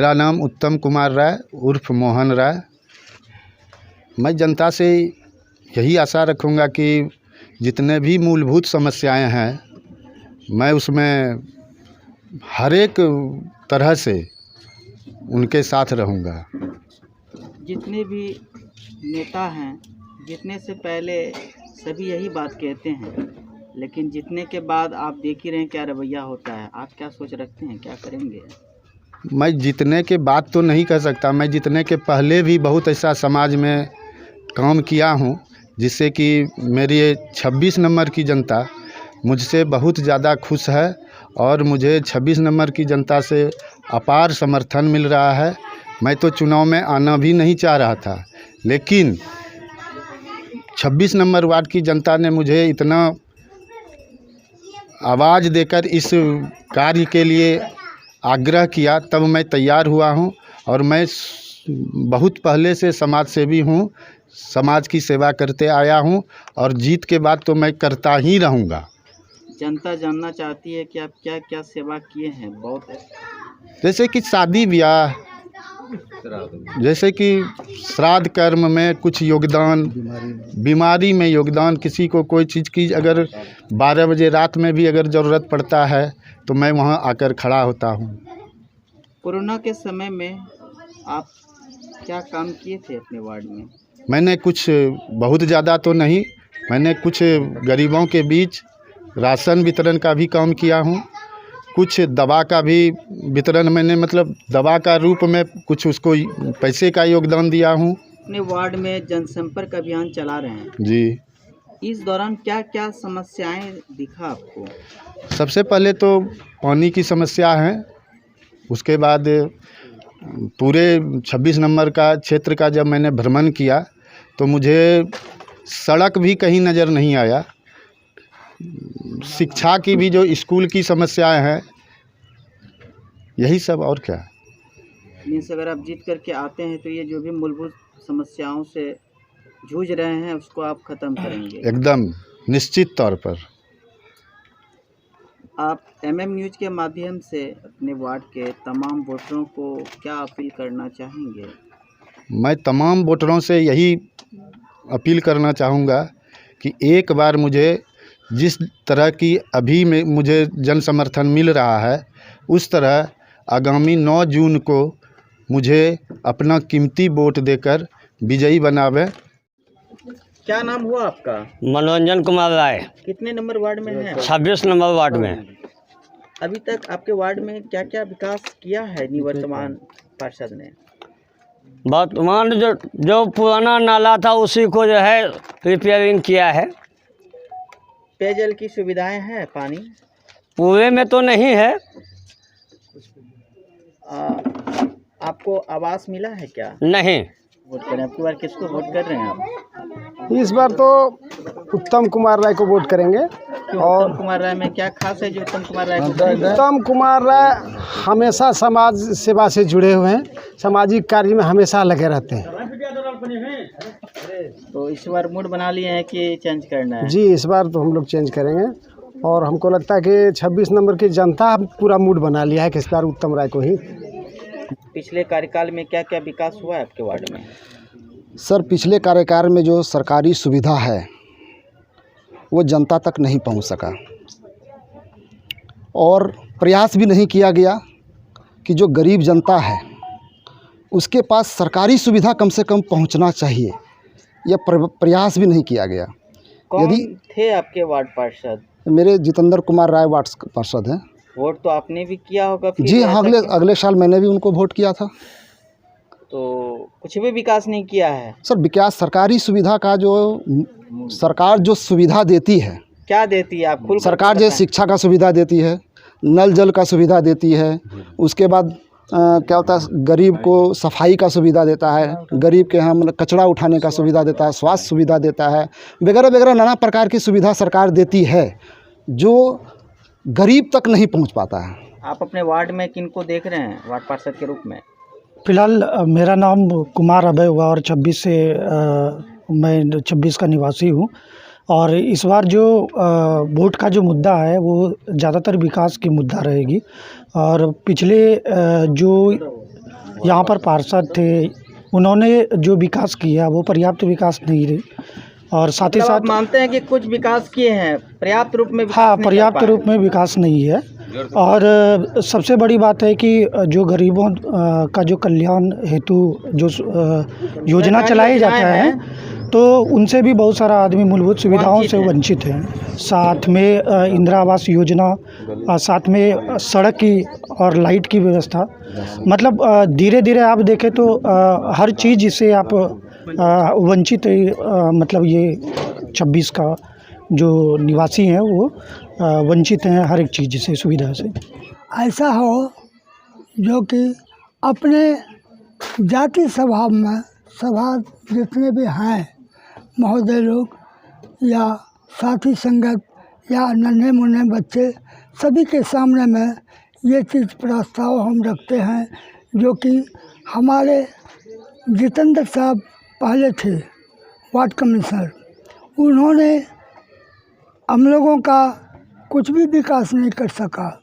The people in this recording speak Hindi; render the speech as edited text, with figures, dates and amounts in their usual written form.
मेरा नाम उत्तम कुमार राय उर्फ मोहन राय। मैं जनता से यही आशा रखूँगा कि जितने भी मूलभूत समस्याएं हैं मैं उसमें हर एक तरह से उनके साथ रहूँगा। जितने भी नेता हैं, जितने से पहले सभी यही बात कहते हैं, लेकिन जितने के बाद आप देख ही रहे हैं क्या रवैया होता है। आप क्या सोच रखते हैं, क्या करेंगे? मैं जितने के बाद तो नहीं कह सकता, मैं जितने के पहले भी बहुत ऐसा समाज में काम किया हूँ जिससे कि मेरी 26 नंबर की जनता मुझसे बहुत ज़्यादा खुश है और मुझे 26 नंबर की जनता से अपार समर्थन मिल रहा है। मैं तो चुनाव में आना भी नहीं चाह रहा था, लेकिन 26 नंबर वार्ड की जनता ने मुझे इतना आवाज़ देकर इस कार्य के लिए आग्रह किया, तब मैं तैयार हुआ हूं। और मैं बहुत पहले से समाज सेवी हूं, समाज की सेवा करते आया हूं और जीत के बाद तो मैं करता ही रहूंगा। जनता जानना चाहती है कि आप क्या क्या सेवा किए हैं। बहुत जैसे कि शादी ब्याह, जैसे कि श्राद्ध कर्म में कुछ योगदान, बीमारी में योगदान, किसी को कोई चीज़ की अगर 12 बजे रात में भी अगर ज़रूरत पड़ता है तो मैं वहां आकर खड़ा होता हूं। कोरोना के समय में आप क्या काम किए थे अपने वार्ड में? मैंने कुछ बहुत ज़्यादा तो नहीं, मैंने कुछ गरीबों के बीच राशन वितरण का भी काम किया हूँ, कुछ दवा का भी वितरण मैंने मतलब दवा का रूप में कुछ उसको पैसे का योगदान दिया हूँ। अपने वार्ड में जनसंपर्क अभियान चला रहे हैं जी। इस दौरान क्या क्या समस्याएं दिखा आपको? सबसे पहले तो पानी की समस्या है, उसके बाद पूरे 26 नंबर का क्षेत्र का जब मैंने भ्रमण किया तो मुझे सड़क भी कहीं नज़र नहीं आया। शिक्षा की भी जो स्कूल की समस्याएं हैं, यही सब और क्या। मीन्स अगर आप जीत करके आते हैं तो ये जो भी मूलभूत समस्याओं से जूझ रहे हैं उसको आप ख़त्म करेंगे? एकदम निश्चित तौर पर। आप MM न्यूज़ के माध्यम से अपने वार्ड के तमाम वोटरों को क्या अपील करना चाहेंगे? मैं तमाम वोटरों से यही अपील करना चाहूँगा कि एक बार मुझे जिस तरह की अभी में मुझे जन समर्थन मिल रहा है, उस तरह आगामी 9 जून को मुझे अपना कीमती वोट देकर विजयी बनावे। क्या नाम हुआ आपका? मनोरंजन कुमार राय। कितने नंबर वार्ड में है? 26 नंबर वार्ड में। अभी तक आपके वार्ड में क्या क्या विकास किया है निवर्तमान पार्षद ने? वर्तमान जो पुराना नाला था उसी को जो है रिपेयरिंग किया है। पेयजल की सुविधाएं हैं? पानी पूरे में तो नहीं है। आपको आवास मिला है क्या? नहीं। वोट करें आपकी बार किसको वोट कर रहे हैं आप? इस बार तो उत्तम कुमार राय को वोट करेंगे। और उत्तम कुमार राय में क्या खास है जो उत्तम कुमार राय को? उत्तम कुमार राय हमेशा समाज सेवा से जुड़े हुए हैं, सामाजिक कार्य में हमेशा लगे रहते हैं। तो इस बार मूड बना लिए हैं कि चेंज करना है? जी, इस बार तो हम लोग चेंज करेंगे और हमको लगता है कि 26 नंबर की जनता पूरा मूड बना लिया है कि इस बार उत्तम राय को ही। पिछले कार्यकाल में क्या क्या विकास हुआ है आपके वार्ड में? सर, पिछले कार्यकाल में जो सरकारी सुविधा है वो जनता तक नहीं पहुंच सका और प्रयास भी नहीं किया गया कि जो गरीब जनता है उसके पास सरकारी सुविधा कम से कम पहुंचना चाहिए, यह प्रयास भी नहीं किया गया। कौन थे आपके वार्ड पार्षद? मेरे जितेंद्र कुमार राय वार्ड पार्षद हैं। वोट तो आपने भी किया होगा? जी हाँ, अगले साल मैंने भी उनको वोट किया था। तो कुछ भी विकास नहीं किया है? सर, विकास सरकारी सुविधा का जो सरकार जो सुविधा देती है, क्या देती है आप? सरकार जो शिक्षा का सुविधा देती है, नल जल का सुविधा देती है, उसके बाद क्या होता है गरीब को सफाई का सुविधा देता है, गरीब के यहाँ मतलब कचरा उठाने का सुविधा देता है, स्वास्थ्य सुविधा देता है, वगैरह वगैरह नाना प्रकार की सुविधा सरकार देती है जो गरीब तक नहीं पहुंच पाता है। आप अपने वार्ड में किनको देख रहे हैं वार्ड पार्षद के रूप में? फिलहाल मेरा नाम कुमार अभय हुआ और 26 से मैं 26 का निवासी हूँ। और इस बार जो वोट का जो मुद्दा है वो ज़्यादातर विकास की मुद्दा रहेगी। और पिछले जो यहाँ पर पार्षद थे, उन्होंने जो विकास किया वो पर्याप्त विकास नहीं रही। और साथ ही मतलब आप साथ मानते हैं कि कुछ विकास किए हैं, पर्याप्त रूप में विकास हाँ, नहीं कर पर्याप्त पाए। रूप में विकास नहीं है। और सबसे बड़ी बात है कि जो गरीबों का जो कल्याण हेतु जो योजना सरकारी चलाई जाता योजनाएं है, हैं। तो उनसे भी बहुत सारा आदमी मूलभूत सुविधाओं से वंचित है। साथ में इंदिरा आवास योजना, साथ में सड़क की और लाइट की व्यवस्था, मतलब धीरे धीरे आप देखें तो हर चीज़ से आप वंचित है। मतलब ये 26 का जो निवासी हैं वो वंचित हैं हर एक चीज़ से, सुविधा से। ऐसा हो जो कि अपने जाति स्वभाव में सभा जितने भी हैं महोदय लोग या साथी संगत या नन्हे मुन्ने बच्चे, सभी के सामने में ये चीज़ प्रस्ताव हम रखते हैं, जो कि हमारे जितेंद्र साहब पहले थे वार्ड कमिश्नर, उन्होंने हम लोगों का कुछ भी विकास नहीं कर सका।